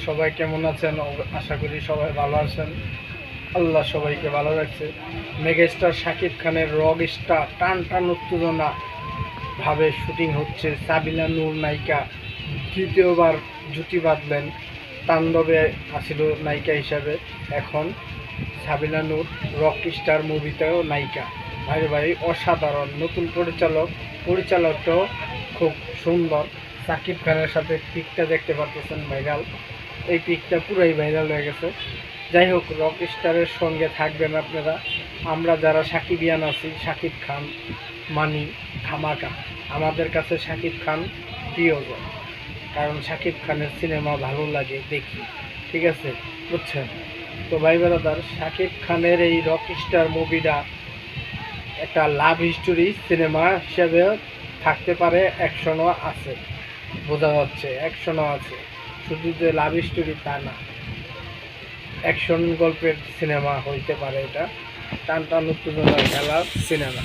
সবাই কেমন আছেন? আশা করি সবাই ভালো আছেন। আল্লাহ সবাইকে ভালো রাখছে। মেগাস্টার শাকিব খানের রক স্টার টান টান উত্তেজনা ভাবে শুটিং হচ্ছে। সাবিনা নূর নায়িকা তৃতীয়বার জুটি বাঁধলেন। তাণ্ডবে আসিল নায়িকা হিসাবে, এখন সাবিনা নূর রক স্টার মুভিতেও নায়িকা। ভাই ভাই অসাধারণ নতুন পরিচালকটাও খুব সুন্দর। সাকিব খানের সাথে পিকটা দেখতে পারতেছেন, ভাইরাল। এই পিকটা পুরাই ভাইরাল হয়ে গেছে। যাই হোক, রক স্টারের সঙ্গে থাকবেন আপনারা। আমরা যারা সাকিবিয়ান আছি, সাকিব খান মানি ধামাকা। আমাদের কাছে সাকিব খান প্রিয়জন, কারণ সাকিব খানের সিনেমা ভালো লাগে দেখি। ঠিক আছে, বুঝছেন তো ভাই ব্রাদার? সাকিব খানের এই রক স্টার মুভিটা একটা লাভ হিস্টোরি সিনেমা হিসেবে থাকতে পারে। অ্যাকশনও আছে, বোঝা যাচ্ছে অ্যাকশনও আছে। শুধু যে লাভ স্টোরি তা না, অ্যাকশন গল্পের সিনেমা হইতে পারে এটা। টান টান উত্তেজনার খেলার সিনেমা।